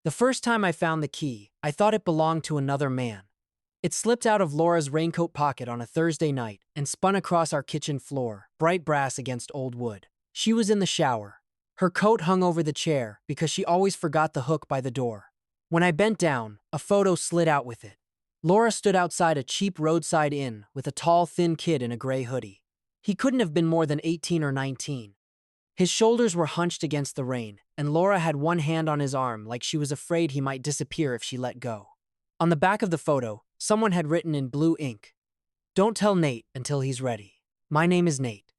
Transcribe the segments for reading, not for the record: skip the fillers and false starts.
The first time I found the key, I thought it belonged to another man. It slipped out of Laura's raincoat pocket on a Thursday night and spun across our kitchen floor, bright brass against old wood. She was in the shower. Her coat hung over the chair because she always forgot the hook by the door. When I bent down, a photo slid out with it. Laura stood outside a cheap roadside inn with a tall, thin kid in a gray hoodie. He couldn't have been more than 18 or 19. His shoulders were hunched against the rain, and Laura had one hand on his arm like she was afraid he might disappear if she let go. On the back of the photo, someone had written in blue ink, "Don't tell Nate until he's ready. My name is Nate."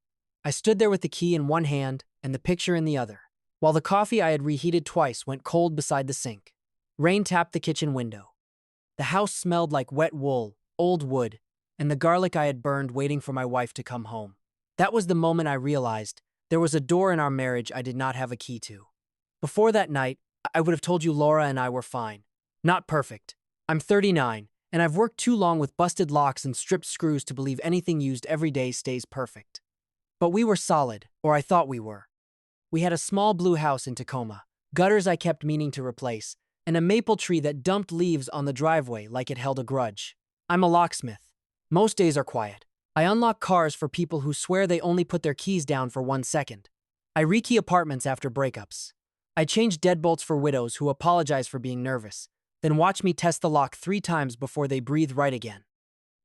I stood there with the key in one hand and the picture in the other, while the coffee I had reheated twice went cold beside the sink. Rain tapped the kitchen window. The house smelled like wet wool, old wood, and the garlic I had burned waiting for my wife to come home. That was the moment I realized there was a door in our marriage I did not have a key to. Before that night, I would have told you Laura and I were fine. Not perfect. I'm 39, and I've worked too long with busted locks and stripped screws to believe anything used every day stays perfect. But we were solid, or I thought we were. We had a small blue house in Tacoma, gutters I kept meaning to replace, and a maple tree that dumped leaves on the driveway like it held a grudge. I'm a locksmith. Most days are quiet. I unlock cars for people who swear they only put their keys down for 1 second. I rekey apartments after breakups. I change deadbolts for widows who apologize for being nervous, then watch me test the lock 3 times before they breathe right again.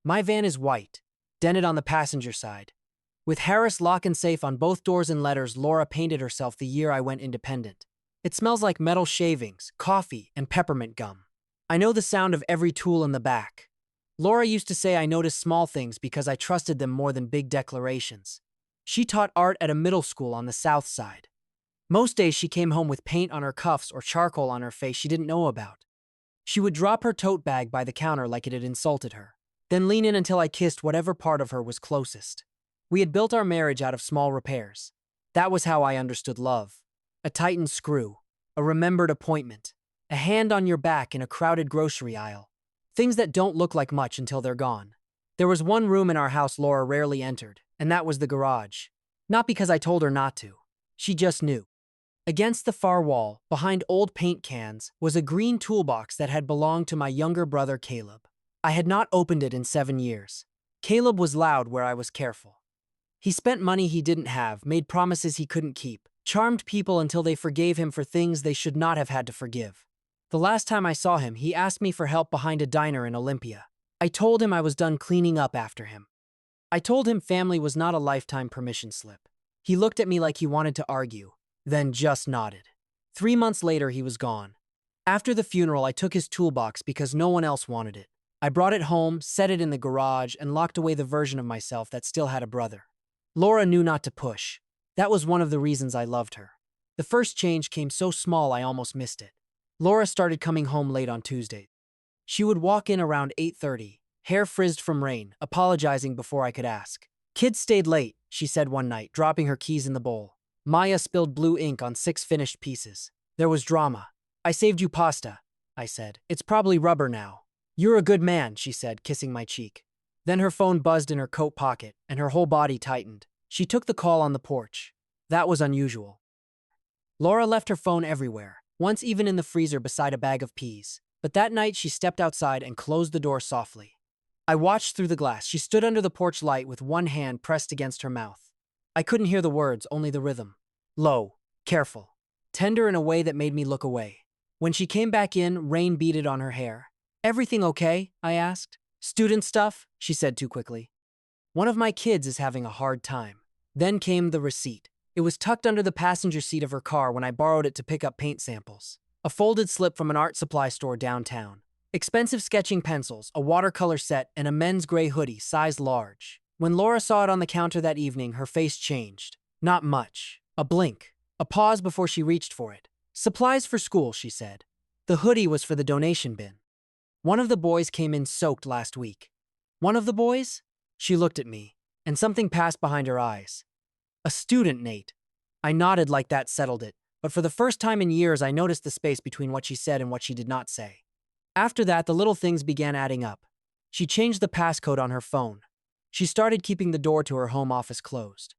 My van is white, dented on the passenger side. With Harris Lock and Safe on both doors and letters Laura painted herself the year I went independent. It smells like metal shavings, coffee, and peppermint gum. I know the sound of every tool in the back. Laura used to say I noticed small things because I trusted them more than big declarations. She taught art at a middle school on the south side. Most days she came home with paint on her cuffs or charcoal on her face she didn't know about. She would drop her tote bag by the counter like it had insulted her, then lean in until I kissed whatever part of her was closest. We had built our marriage out of small repairs. That was how I understood love. A tightened screw, a remembered appointment, a hand on your back in a crowded grocery aisle. Things that don't look like much until they're gone. There was one room in our house Laura rarely entered, and that was the garage. Not because I told her not to. She just knew. Against the far wall, behind old paint cans, was a green toolbox that had belonged to my younger brother Caleb. I had not opened it in 7 years. Caleb was loud where I was careful. He spent money he didn't have, made promises he couldn't keep, charmed people until they forgave him for things they should not have had to forgive. The last time I saw him, he asked me for help behind a diner in Olympia. I told him I was done cleaning up after him. I told him family was not a lifetime permission slip. He looked at me like he wanted to argue, then just nodded. 3 months later, he was gone. After the funeral, I took his toolbox because no one else wanted it. I brought it home, set it in the garage, and locked away the version of myself that still had a brother. Laura knew not to push. That was one of the reasons I loved her. The first change came so small I almost missed it. Laura started coming home late on Tuesdays. She would walk in around 8:30, hair frizzed from rain, apologizing before I could ask. "Kids stayed late," she said one night, dropping her keys in the bowl. Maya spilled blue ink on 6 finished pieces. There was drama. "I saved you pasta," I said. "It's probably rubber now." "You're a good man," she said, kissing my cheek. Then her phone buzzed in her coat pocket, and her whole body tightened. She took the call on the porch. That was unusual. Laura left her phone everywhere, once even in the freezer beside a bag of peas. But that night she stepped outside and closed the door softly. I watched through the glass. She stood under the porch light with one hand pressed against her mouth. I couldn't hear the words, only the rhythm. Low, careful, tender in a way that made me look away. When she came back in, rain beaded on her hair. "Everything okay?" I asked. "Student stuff," she said too quickly. "One of my kids is having a hard time." Then came the receipt. It was tucked under the passenger seat of her car when I borrowed it to pick up paint samples. A folded slip from an art supply store downtown. Expensive sketching pencils, a watercolor set, and a men's gray hoodie, size large. When Laura saw it on the counter that evening, her face changed. Not much. A blink. A pause before she reached for it. "Supplies for school," she said. The hoodie was for the donation bin. "One of the boys came in soaked last week." "One of the boys?" She looked at me, and something passed behind her eyes. "A student, Nate." I nodded like that settled it, but for the first time in years I noticed the space between what she said and what she did not say. After that, the little things began adding up. She changed the passcode on her phone. She started keeping the door to her home office closed.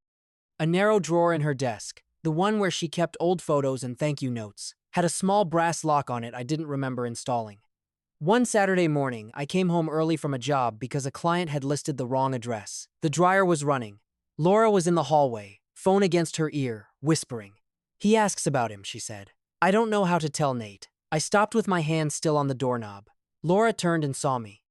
A narrow drawer in her desk, the one where she kept old photos and thank you notes, had a small brass lock on it I didn't remember installing. One Saturday morning, I came home early from a job because a client had listed the wrong address. The dryer was running. Laura was in the hallway, phone against her ear, whispering. "He asks about him," she said. "I don't know how to tell Nate." I stopped with my hand still on the doorknob. Laura turned and saw me.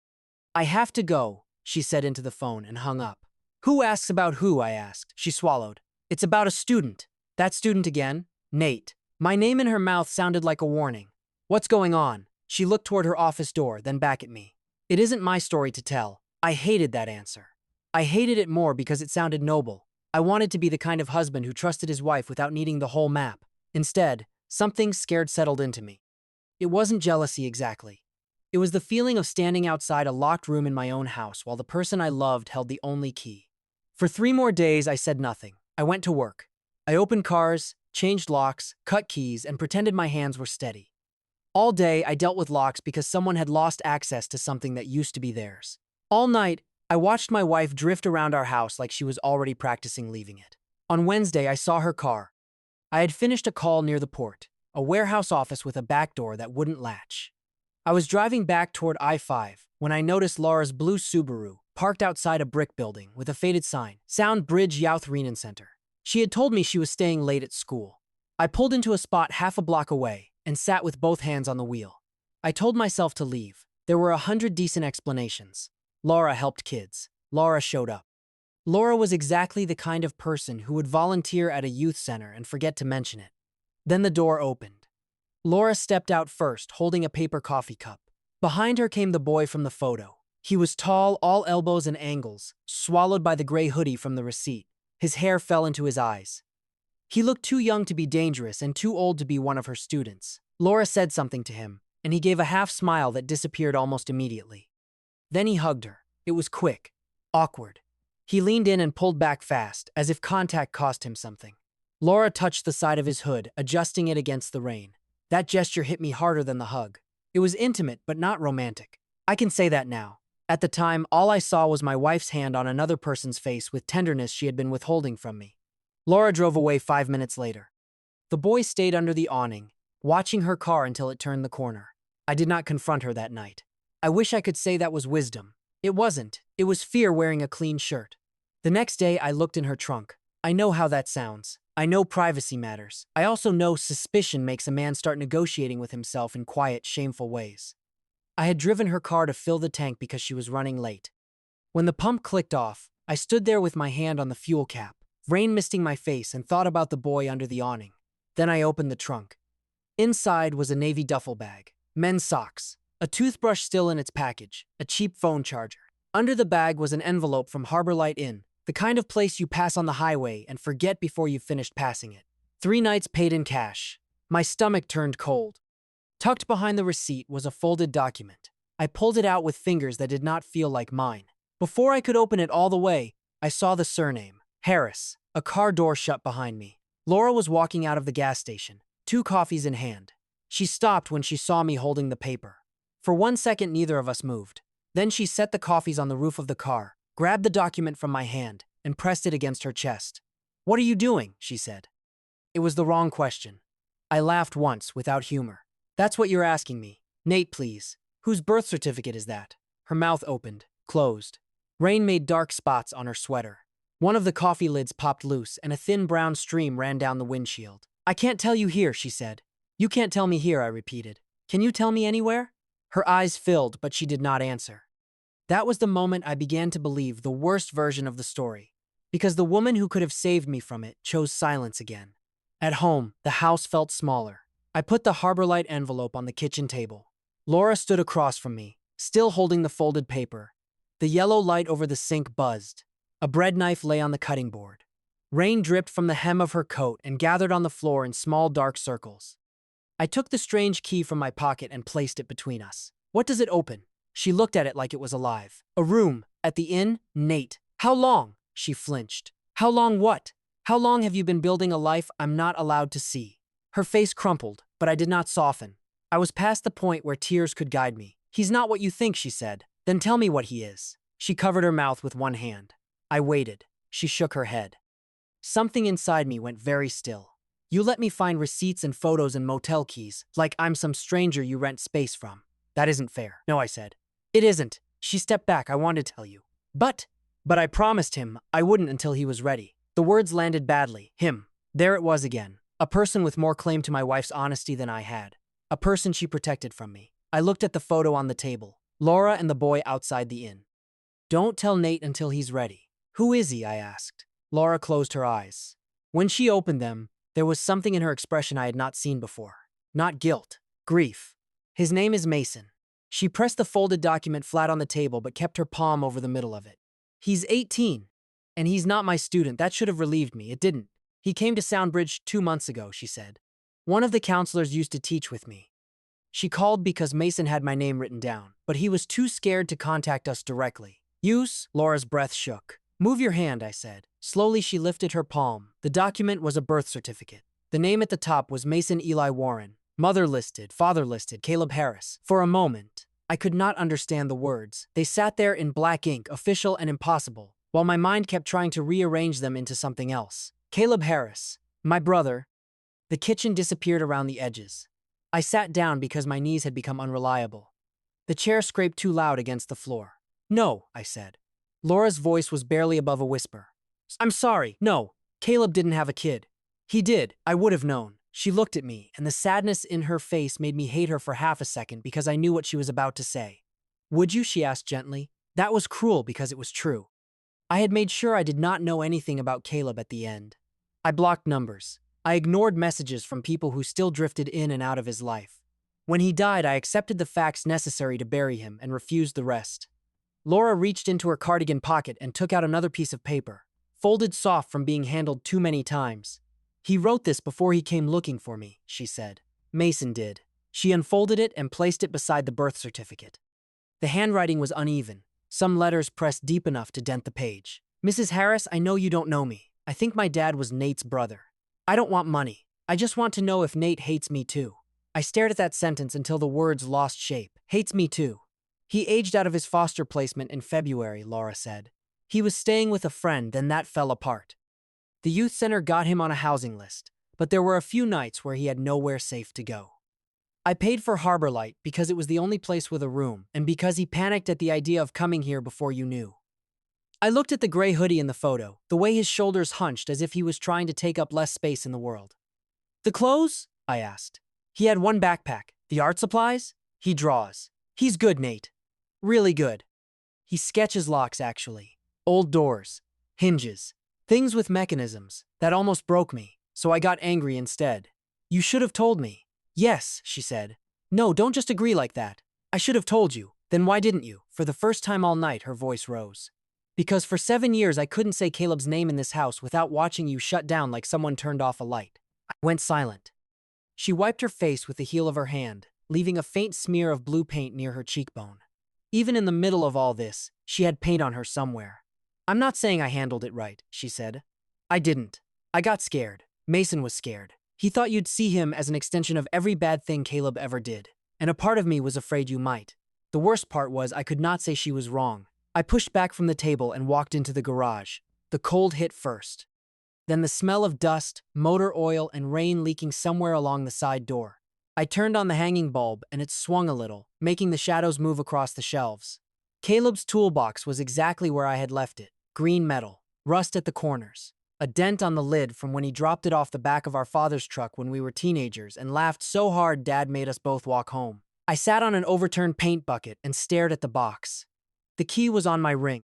"I have to go," she said into the phone and hung up. "Who asks about who?" I asked. She swallowed. "It's about a student." "That student again?" "Nate." My name in her mouth sounded like a warning. "What's going on?" She looked toward her office door, then back at me. "It isn't my story to tell." I hated that answer. I hated it more because it sounded noble. I wanted to be the kind of husband who trusted his wife without needing the whole map. Instead, something scared settled into me. It wasn't jealousy exactly. It was the feeling of standing outside a locked room in my own house while the person I loved held the only key. For 3 more days, I said nothing. I went to work. I opened cars, changed locks, cut keys, and pretended my hands were steady. All day, I dealt with locks because someone had lost access to something that used to be theirs. All night, I watched my wife drift around our house like she was already practicing leaving it. On Wednesday, I saw her car. I had finished a call near the port, a warehouse office with a back door that wouldn't latch. I was driving back toward I-5 when I noticed Laura's blue Subaru parked outside a brick building with a faded sign, Sound Bridge Youth Renan Center. She had told me she was staying late at school. I pulled into a spot half a block away and sat with both hands on the wheel. I told myself to leave. There were 100 decent explanations. Laura helped kids. Laura showed up. Laura was exactly the kind of person who would volunteer at a youth center and forget to mention it. Then the door opened. Laura stepped out first, holding a paper coffee cup. Behind her came the boy from the photo. He was tall, all elbows and angles, swallowed by the gray hoodie from the receipt. His hair fell into his eyes. He looked too young to be dangerous and too old to be one of her students. Laura said something to him, and he gave a half smile that disappeared almost immediately. Then he hugged her. It was quick, awkward. He leaned in and pulled back fast, as if contact cost him something. Laura touched the side of his hood, adjusting it against the rain. That gesture hit me harder than the hug. It was intimate, but not romantic. I can say that now. At the time, all I saw was my wife's hand on another person's face with tenderness she had been withholding from me. Laura drove away 5 minutes later. The boy stayed under the awning, watching her car until it turned the corner. I did not confront her that night. I wish I could say that was wisdom. It wasn't. It was fear wearing a clean shirt. The next day, I looked in her trunk. I know how that sounds. I know privacy matters. I also know suspicion makes a man start negotiating with himself in quiet, shameful ways. I had driven her car to fill the tank because she was running late. When the pump clicked off, I stood there with my hand on the fuel cap, rain misting my face, and thought about the boy under the awning. Then I opened the trunk. Inside was a navy duffel bag, men's socks, a toothbrush still in its package, a cheap phone charger. Under the bag was an envelope from Harbor Light Inn, the kind of place you pass on the highway and forget before you've finished passing it. 3 nights paid in cash. My stomach turned cold. Tucked behind the receipt was a folded document. I pulled it out with fingers that did not feel like mine. Before I could open it all the way, I saw the surname, Harris. A car door shut behind me. Laura was walking out of the gas station, 2 coffees in hand. She stopped when she saw me holding the paper. For 1 second, neither of us moved. Then she set the coffees on the roof of the car, grabbed the document from my hand, and pressed it against her chest. "What are you doing?" she said. It was the wrong question. I laughed once, without humor. "That's what you're asking me. Nate, please. Whose birth certificate is that?" Her mouth opened, closed. Rain made dark spots on her sweater. One of the coffee lids popped loose, and a thin brown stream ran down the windshield. "I can't tell you here," she said. "You can't tell me here," I repeated. "Can you tell me anywhere?" Her eyes filled, but she did not answer. That was the moment I began to believe the worst version of the story, because the woman who could have saved me from it chose silence again. At home, the house felt smaller. I put the Harbor Light envelope on the kitchen table. Laura stood across from me, still holding the folded paper. The yellow light over the sink buzzed. A bread knife lay on the cutting board. Rain dripped from the hem of her coat and gathered on the floor in small dark circles. I took the strange key from my pocket and placed it between us. "What does it open?" She looked at it like it was alive. "A room. At the inn, Nate." "How long?" She flinched. "How long what? How long have you been building a life I'm not allowed to see?" Her face crumpled, but I did not soften. I was past the point where tears could guide me. "He's not what you think," she said. "Then tell me what he is." She covered her mouth with one hand. I waited. She shook her head. Something inside me went very still. You let me find receipts and photos and motel keys, like I'm some stranger you rent space from. That isn't fair. No, I said. It isn't. She stepped back. I wanted to tell you. But I promised him I wouldn't until he was ready. The words landed badly. Him. There it was again. A person with more claim to my wife's honesty than I had. A person she protected from me. I looked at the photo on the table. Laura and the boy outside the inn. Don't tell Nate until he's ready. Who is he? I asked. Laura closed her eyes. When she opened them, there was something in her expression I had not seen before. Not guilt. Grief. His name is Mason. She pressed the folded document flat on the table but kept her palm over the middle of it. He's 18. And he's not my student. That should have relieved me. It didn't. He came to Soundbridge 2 months ago, she said. One of the counselors used to teach with me. She called because Mason had my name written down, but he was too scared to contact us directly. Use? Laura's breath shook. Move your hand, I said. Slowly she lifted her palm. The document was a birth certificate. The name at the top was Mason Eli Warren. Mother listed, father listed, Caleb Harris. For a moment, I could not understand the words. They sat there in black ink, official and impossible, while my mind kept trying to rearrange them into something else. Caleb Harris. My brother. The kitchen disappeared around the edges. I sat down because my knees had become unreliable. The chair scraped too loud against the floor. No, I said. Laura's voice was barely above a whisper. I'm sorry. No, Caleb didn't have a kid. He did. I would have known. She looked at me, and the sadness in her face made me hate her for half a second because I knew what she was about to say. Would you? She asked gently. That was cruel because it was true. I had made sure I did not know anything about Caleb at the end. I blocked numbers. I ignored messages from people who still drifted in and out of his life. When he died, I accepted the facts necessary to bury him and refused the rest. Laura reached into her cardigan pocket and took out another piece of paper, folded soft from being handled too many times. He wrote this before he came looking for me, she said. Mason did. She unfolded it and placed it beside the birth certificate. The handwriting was uneven, some letters pressed deep enough to dent the page. Mrs. Harris, I know you don't know me. I think my dad was Nate's brother. I don't want money. I just want to know if Nate hates me too. I stared at that sentence until the words lost shape. Hates me too. He aged out of his foster placement in February, Laura said. He was staying with a friend, then that fell apart. The youth center got him on a housing list, but there were a few nights where he had nowhere safe to go. I paid for Harbor Light because it was the only place with a room, and because he panicked at the idea of coming here before you knew. I looked at the gray hoodie in the photo, the way his shoulders hunched as if he was trying to take up less space in the world. The clothes? I asked. He had one backpack. The art supplies? He draws. He's good, Nate. Really good. He sketches locks, actually. Old doors. Hinges. Things with mechanisms. That almost broke me, so I got angry instead. You should have told me. Yes, she said. No, don't just agree like that. I should have told you. Then why didn't you? For the first time all night, her voice rose. Because for 7 years I couldn't say Caleb's name in this house without watching you shut down like someone turned off a light. I went silent. She wiped her face with the heel of her hand, leaving a faint smear of blue paint near her cheekbone. Even in the middle of all this, she had paint on her somewhere. I'm not saying I handled it right, she said. I didn't. I got scared. Mason was scared. He thought you'd see him as an extension of every bad thing Caleb ever did. And a part of me was afraid you might. The worst part was I could not say she was wrong. I pushed back from the table and walked into the garage. The cold hit first. Then the smell of dust, motor oil, and rain leaking somewhere along the side door. I turned on the hanging bulb and it swung a little, making the shadows move across the shelves. Caleb's toolbox was exactly where I had left it. Green metal, rust at the corners, a dent on the lid from when he dropped it off the back of our father's truck when we were teenagers and laughed so hard Dad made us both walk home. I sat on an overturned paint bucket and stared at the box. The key was on my ring.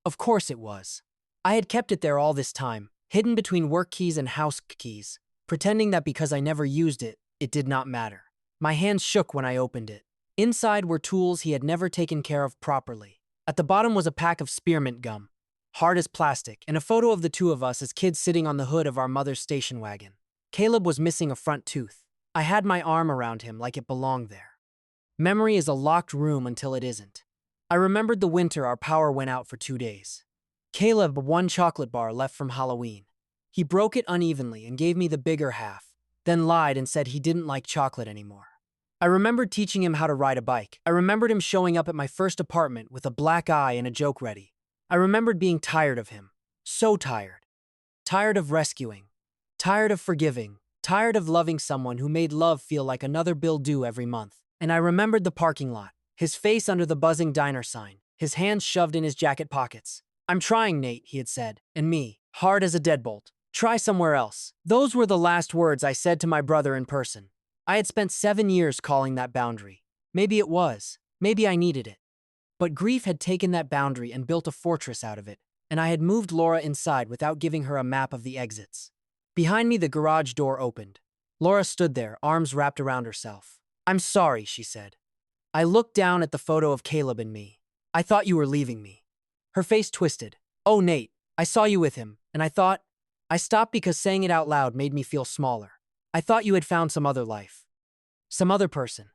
Of course it was. I had kept it there all this time, hidden between work keys and house keys, pretending that because I never used it, it did not matter. My hands shook when I opened it. Inside were tools he had never taken care of properly. At the bottom was a pack of spearmint gum, hard as plastic, and a photo of the two of us as kids sitting on the hood of our mother's station wagon. Caleb was missing a front tooth. I had my arm around him like it belonged there. Memory is a locked room until it isn't. I remembered the winter our power went out for 2 days. Caleb had one chocolate bar left from Halloween. He broke it unevenly and gave me the bigger half, then lied and said he didn't like chocolate anymore. I remembered teaching him how to ride a bike. I remembered him showing up at my first apartment with a black eye and a joke ready. I remembered being tired of him. So tired. Tired of rescuing. Tired of forgiving. Tired of loving someone who made love feel like another bill due every month. And I remembered the parking lot, his face under the buzzing diner sign, his hands shoved in his jacket pockets. "I'm trying, Nate," he had said, and me, hard as a deadbolt. "Try somewhere else." Those were the last words I said to my brother in person. I had spent 7 years calling that boundary. Maybe it was. Maybe I needed it. But grief had taken that boundary and built a fortress out of it, and I had moved Laura inside without giving her a map of the exits. Behind me, the garage door opened. Laura stood there, arms wrapped around herself. "I'm sorry," she said. I looked down at the photo of Caleb and me. "I thought you were leaving me." Her face twisted. "Oh, Nate, I saw you with him, and I thought—" I stopped because saying it out loud made me feel smaller. "I thought you had found some other life. Some other person."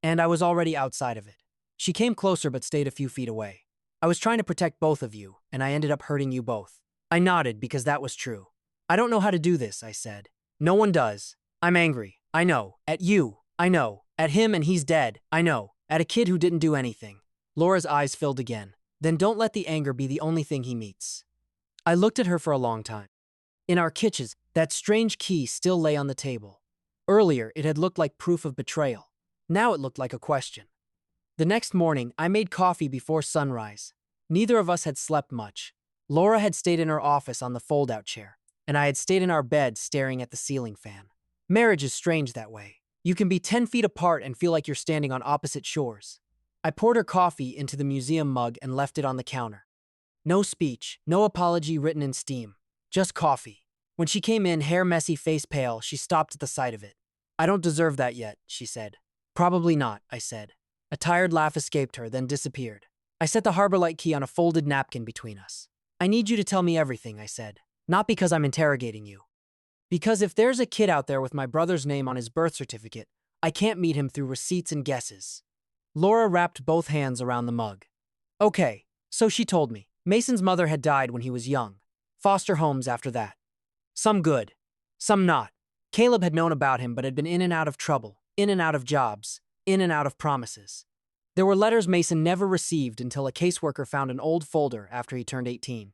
And I was already outside of it. She came closer but stayed a few feet away. "I was trying to protect both of you, and I ended up hurting you both." I nodded because that was true. "I don't know how to do this," I said. "No one does. I'm angry. I know. At you. I know. At him and he's dead. I know. At a kid who didn't do anything." Laura's eyes filled again. "Then don't let the anger be the only thing he meets." I looked at her for a long time. In our kitchens, that strange key still lay on the table. Earlier, it had looked like proof of betrayal. Now it looked like a question. The next morning, I made coffee before sunrise. Neither of us had slept much. Laura had stayed in her office on the fold-out chair, and I had stayed in our bed staring at the ceiling fan. Marriage is strange that way. You can be 10 feet apart and feel like you're standing on opposite shores. I poured her coffee into the museum mug and left it on the counter. No speech, no apology written in steam. Just coffee. When she came in, hair messy, face pale, she stopped at the sight of it. "I don't deserve that yet," she said. "Probably not," I said. A tired laugh escaped her, then disappeared. I set the Harbor Light key on a folded napkin between us. "I need you to tell me everything," I said. "Not because I'm interrogating you. Because if there's a kid out there with my brother's name on his birth certificate, I can't meet him through receipts and guesses." Laura wrapped both hands around the mug. "Okay, so she told me. Mason's mother had died when he was young. Foster homes after that. Some good, some not. Caleb had known about him but had been in and out of trouble, in and out of jobs, in and out of promises. There were letters Mason never received until a caseworker found an old folder after he turned 18.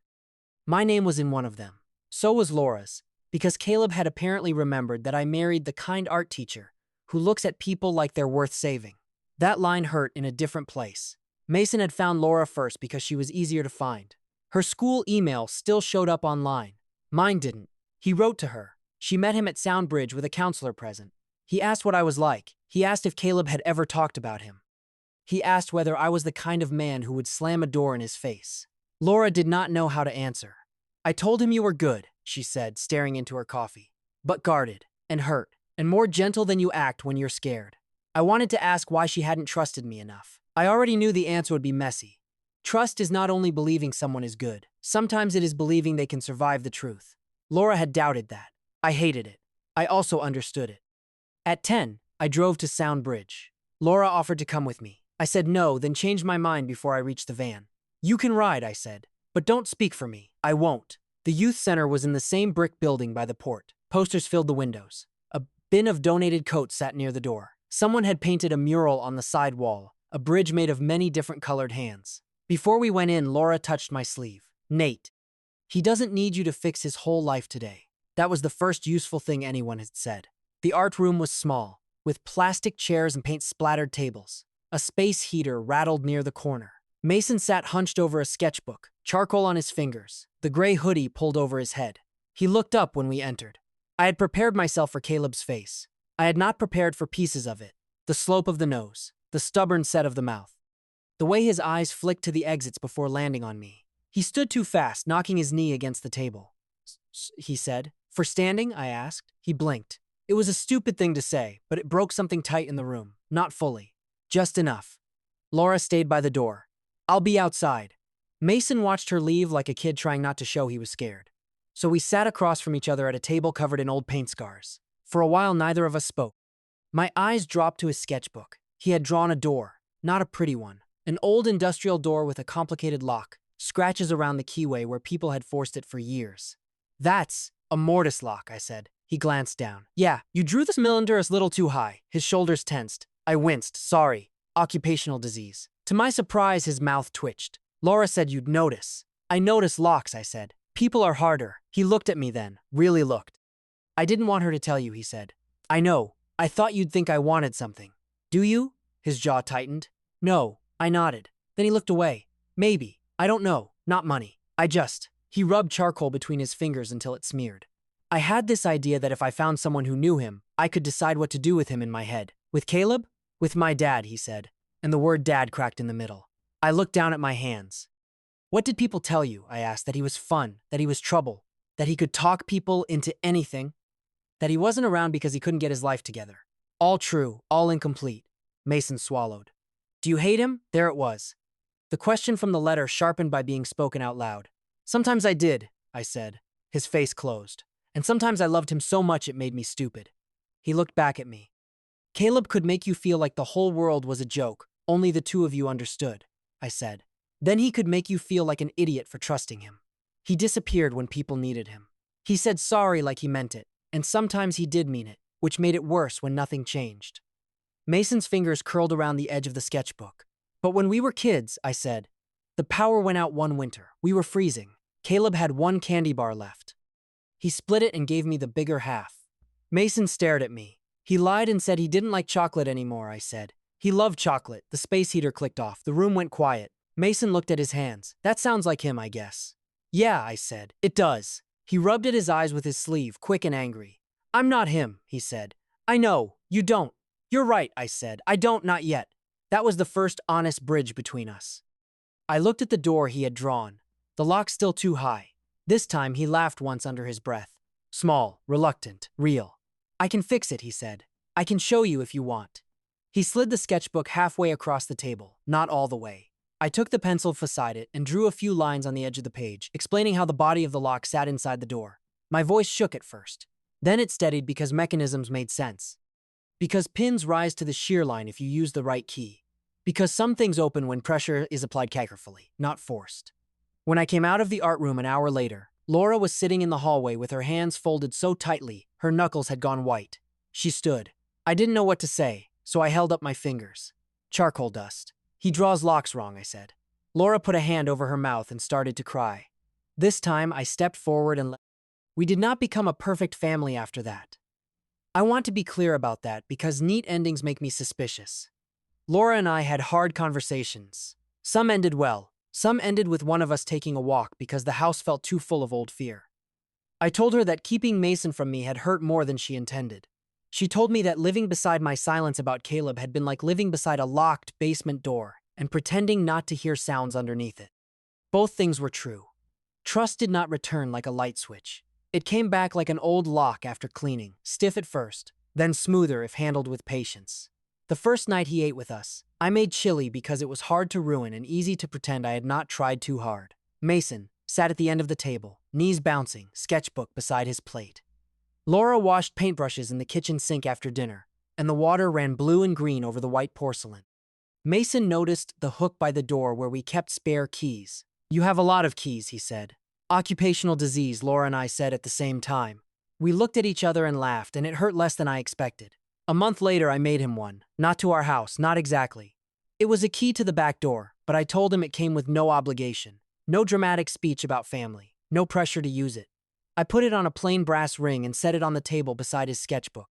My name was in one of them. So was Laura's, because Caleb had apparently remembered that I married the kind art teacher who looks at people like they're worth saving. That line hurt in a different place. Mason had found Laura first because she was easier to find. Her school email still showed up online. Mine didn't. He wrote to her. She met him at Soundbridge with a counselor present. He asked what I was like. He asked if Caleb had ever talked about him. He asked whether I was the kind of man who would slam a door in his face. Laura did not know how to answer. "I told him you were good," she said, staring into her coffee. "But guarded, and hurt, and more gentle than you act when you're scared." I wanted to ask why she hadn't trusted me enough. I already knew the answer would be messy. Trust is not only believing someone is good. Sometimes it is believing they can survive the truth. Laura had doubted that. I hated it. I also understood it. At 10, I drove to Soundbridge. Laura offered to come with me. I said no, then changed my mind before I reached the van. "You can ride," I said, "but don't speak for me." "I won't." The youth center was in the same brick building by the port. Posters filled the windows. A bin of donated coats sat near the door. Someone had painted a mural on the side wall, a bridge made of many different colored hands. Before we went in, Laura touched my sleeve. "Nate, he doesn't need you to fix his whole life today." That was the first useful thing anyone had said. The art room was small, with plastic chairs and paint-splattered tables. A space heater rattled near the corner. Mason sat hunched over a sketchbook, charcoal on his fingers, the gray hoodie pulled over his head. He looked up when we entered. I had prepared myself for Caleb's face. I had not prepared for pieces of it. The slope of the nose, the stubborn set of the mouth, the way his eyes flicked to the exits before landing on me. He stood too fast, knocking his knee against the table. He said. "For standing?" I asked. He blinked. It was a stupid thing to say, but it broke something tight in the room. Not fully. Just enough. Laura stayed by the door. "I'll be outside." Mason watched her leave like a kid trying not to show he was scared. So we sat across from each other at a table covered in old paint scars. For a while, neither of us spoke. My eyes dropped to his sketchbook. He had drawn a door, not a pretty one. An old industrial door with a complicated lock, scratches around the keyway where people had forced it for years. "That's a mortise lock," I said. He glanced down. "Yeah, you drew this cylinder a little too high." His shoulders tensed. I winced. "Sorry. Occupational disease." To my surprise, his mouth twitched. "Laura said you'd notice." "I notice locks," I said. "People are harder." He looked at me then, really looked. I didn't want her to tell you, he said. I know. I thought you'd think I wanted something. Do you? His jaw tightened. No, I nodded. Then he looked away. Maybe. I don't know. Not money. He rubbed charcoal between his fingers until it smeared. I had this idea that if I found someone who knew him, I could decide what to do with him in my head. With Caleb? With my dad, he said. And the word dad cracked in the middle. I looked down at my hands. What did people tell you? I asked. That he was fun, that he was trouble, that he could talk people into anything, that he wasn't around because he couldn't get his life together. All true, all incomplete. Mason swallowed. Do you hate him? There it was. The question from the letter sharpened by being spoken out loud. Sometimes I did, I said. His face closed. And sometimes I loved him so much it made me stupid. He looked back at me. Caleb could make you feel like the whole world was a joke, only the two of you understood, I said. Then he could make you feel like an idiot for trusting him. He disappeared when people needed him. He said sorry like he meant it, and sometimes he did mean it, which made it worse when nothing changed. Mason's fingers curled around the edge of the sketchbook. But when we were kids, I said, the power went out one winter. We were freezing. Caleb had one candy bar left. He split it and gave me the bigger half. Mason stared at me. He lied and said he didn't like chocolate anymore, I said. He loved chocolate. The space heater clicked off. The room went quiet. Mason looked at his hands. That sounds like him, I guess. Yeah, I said. It does. He rubbed at his eyes with his sleeve, quick and angry. I'm not him, he said. I know. You don't. You're right, I said. I don't, not yet. That was the first honest bridge between us. I looked at the door he had drawn. The lock still too high. This time he laughed once under his breath. Small, reluctant, real. I can fix it, he said. I can show you if you want. He slid the sketchbook halfway across the table, not all the way. I took the pencil beside it and drew a few lines on the edge of the page, explaining how the body of the lock sat inside the door. My voice shook at first. Then it steadied because mechanisms made sense. Because pins rise to the shear line if you use the right key. Because some things open when pressure is applied carefully, not forced. When I came out of the art room an hour later, Laura was sitting in the hallway with her hands folded so tightly, her knuckles had gone white. She stood. I didn't know what to say, so I held up my fingers. Charcoal dust. He draws locks wrong, I said. Laura put a hand over her mouth and started to cry. This time, I stepped forward and we did not become a perfect family after that. I want to be clear about that because neat endings make me suspicious. Laura and I had hard conversations. Some ended well. Some ended with one of us taking a walk because the house felt too full of old fear. I told her that keeping Mason from me had hurt more than she intended. She told me that living beside my silence about Caleb had been like living beside a locked basement door and pretending not to hear sounds underneath it. Both things were true. Trust did not return like a light switch. It came back like an old lock after cleaning, stiff at first, then smoother if handled with patience. The first night he ate with us, I made chili because it was hard to ruin and easy to pretend I had not tried too hard. Mason sat at the end of the table, knees bouncing, sketchbook beside his plate. Laura washed paintbrushes in the kitchen sink after dinner, and the water ran blue and green over the white porcelain. Mason noticed the hook by the door where we kept spare keys. You have a lot of keys, he said. Occupational disease, Laura and I said at the same time. We looked at each other and laughed, and it hurt less than I expected. A month later, I made him one. Not to our house, not exactly. It was a key to the back door, but I told him it came with no obligation. No dramatic speech about family. No pressure to use it. I put it on a plain brass ring and set it on the table beside his sketchbook.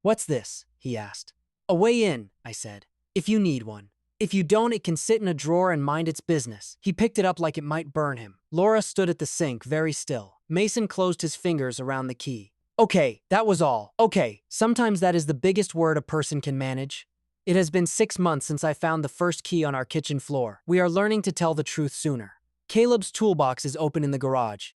What's this? He asked. A way in, I said. If you need one. If you don't, it can sit in a drawer and mind its business. He picked it up like it might burn him. Laura stood at the sink, very still. Mason closed his fingers around the key. Okay, that was all. Okay, sometimes that is the biggest word a person can manage. It has been 6 months since I found the first key on our kitchen floor. We are learning to tell the truth sooner. Caleb's toolbox is open in the garage.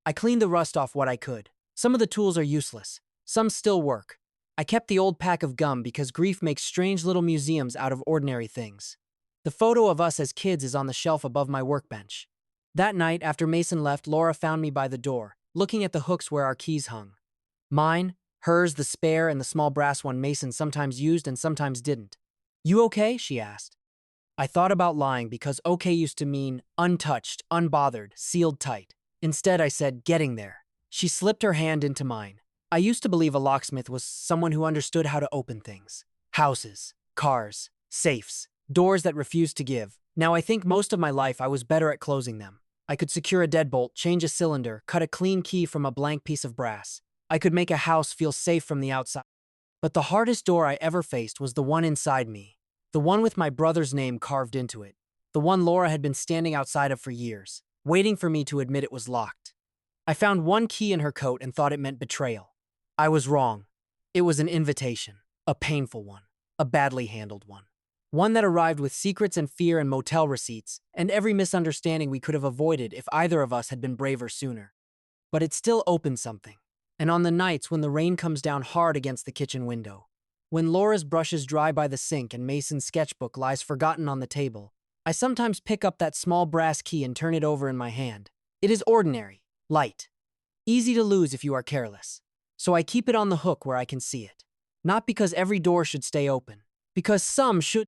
I cleaned the rust off what I could. Some of the tools are useless. Some still work. I kept the old pack of gum because grief makes strange little museums out of ordinary things. The photo of us as kids is on the shelf above my workbench. That night, after Mason left, Laura found me by the door, looking at the hooks where our keys hung. Mine, hers, the spare, and the small brass one Mason sometimes used and sometimes didn't. You okay? She asked. I thought about lying because okay used to mean untouched, unbothered, sealed tight. Instead, I said, getting there. She slipped her hand into mine. I used to believe a locksmith was someone who understood how to open things. Houses, cars, safes, doors that refused to give. Now I think most of my life I was better at closing them. I could secure a deadbolt, change a cylinder, cut a clean key from a blank piece of brass. I could make a house feel safe from the outside. But the hardest door I ever faced was the one inside me, the one with my brother's name carved into it, the one Laura had been standing outside of for years, waiting for me to admit it was locked. I found one key in her coat and thought it meant betrayal. I was wrong. It was an invitation, a painful one, a badly handled one. One that arrived with secrets and fear and motel receipts, and every misunderstanding we could have avoided if either of us had been braver sooner. But it still opened something. And on the nights when the rain comes down hard against the kitchen window, when Laura's brushes dry by the sink and Mason's sketchbook lies forgotten on the table, I sometimes pick up that small brass key and turn it over in my hand. It is ordinary, light, easy to lose if you are careless. So I keep it on the hook where I can see it. Not because every door should stay open, because some should.